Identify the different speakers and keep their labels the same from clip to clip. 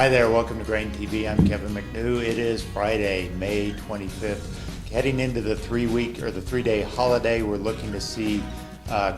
Speaker 1: Hi there, welcome to Grain TV. I'm Kevin McNew. It is Friday, May 25th. Heading into the 3-day holiday, we're looking to see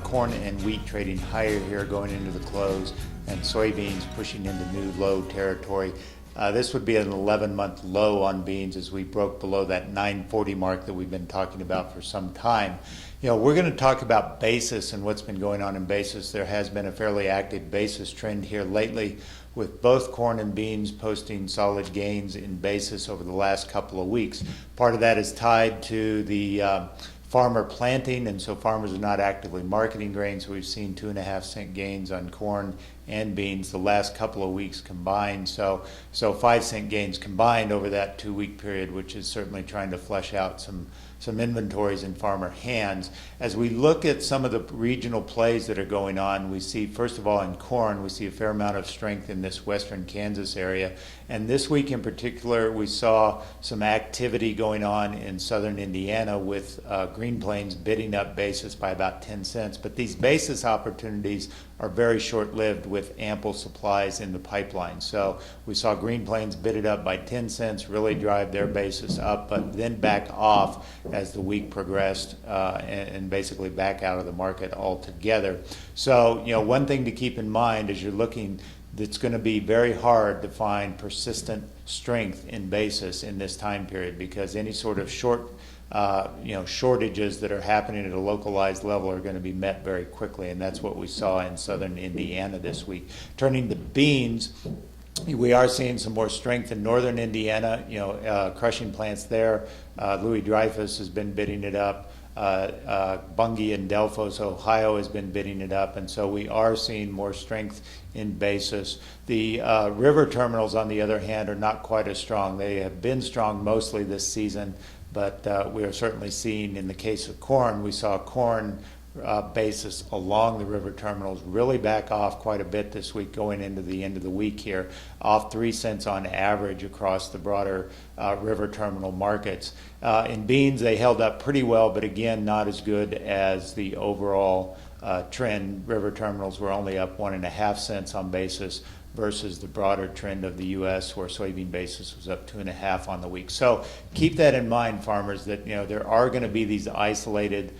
Speaker 1: corn and wheat trading higher here going into the close, and soybeans pushing into new low territory. This would be an 11-month low on beans as we broke below that 940 mark that we've been talking about for some time. You know, we're going to talk about basis and what's been going on in basis. There has been a fairly active basis trend here lately, with both corn and beans posting solid gains in basis over the last couple of weeks. Part of that is tied to the farmer planting, and so farmers are not actively marketing grains. So we've seen 2.5-cent gains on corn and beans the last couple of weeks combined. So 5-cent gains combined over that 2-week period, which is certainly trying to flush out some inventories in farmer hands. As we look at some of the regional plays that are going on, we see, first of all, in corn, we see a fair amount of strength in this western Kansas area. And this week in particular, we saw some activity going on in southern Indiana with Green Plains bidding up basis by about 10 cents. But these basis opportunities are very short-lived with ample supplies in the pipeline. So we saw Green Plains bid it up by 10 cents, really drive their basis up, but then back off as the week progressed and basically back out of the market altogether. So, you know, one thing to keep in mind as you're looking, it's going to be very hard to find persistent strength in basis in this time period, because any sort of shortages that are happening at a localized level are going to be met very quickly, and that's what we saw in southern Indiana this week. Turning to beans, we are seeing some more strength in northern Indiana. Crushing plants there. Louis Dreyfus has been bidding it up. Bunge and Delphos, Ohio, has been bidding it up, and so we are seeing more strength in basis. The river terminals, on the other hand, are not quite as strong. They have been strong mostly this season, but we are certainly seeing, in the case of corn, we saw corn basis along the river terminals really back off quite a bit this week going into the end of the week here, off 3 cents on average across the broader river terminal markets. In beans, they held up pretty well, but again, not as good as the overall trend. River terminals were only up 1.5 cents on basis versus the broader trend of the U.S., where soybean basis was up 2.5 on the week. So keep that in mind, farmers, that there are going to be these isolated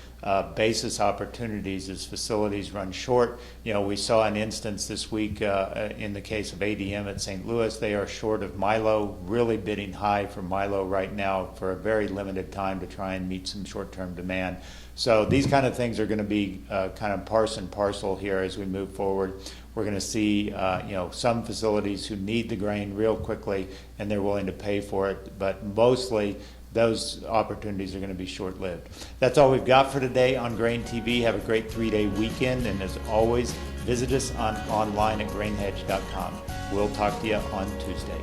Speaker 1: basis opportunities as facilities run short. We saw an instance this week in the case of ADM at St. Louis. They are short of milo, really bidding high for milo right now for a very limited time to try and meet some short-term demand. So these kind of things are going to be kind of parse and parcel here as we move forward. We're going to see some facilities who need the grain real quickly and they're willing to pay for it, but mostly those opportunities are going to be short-lived. That's all we've got for today on Grain TV. Have a great 3-day weekend, and as always, visit us online at grainhedge.com. We'll talk to you on Tuesday.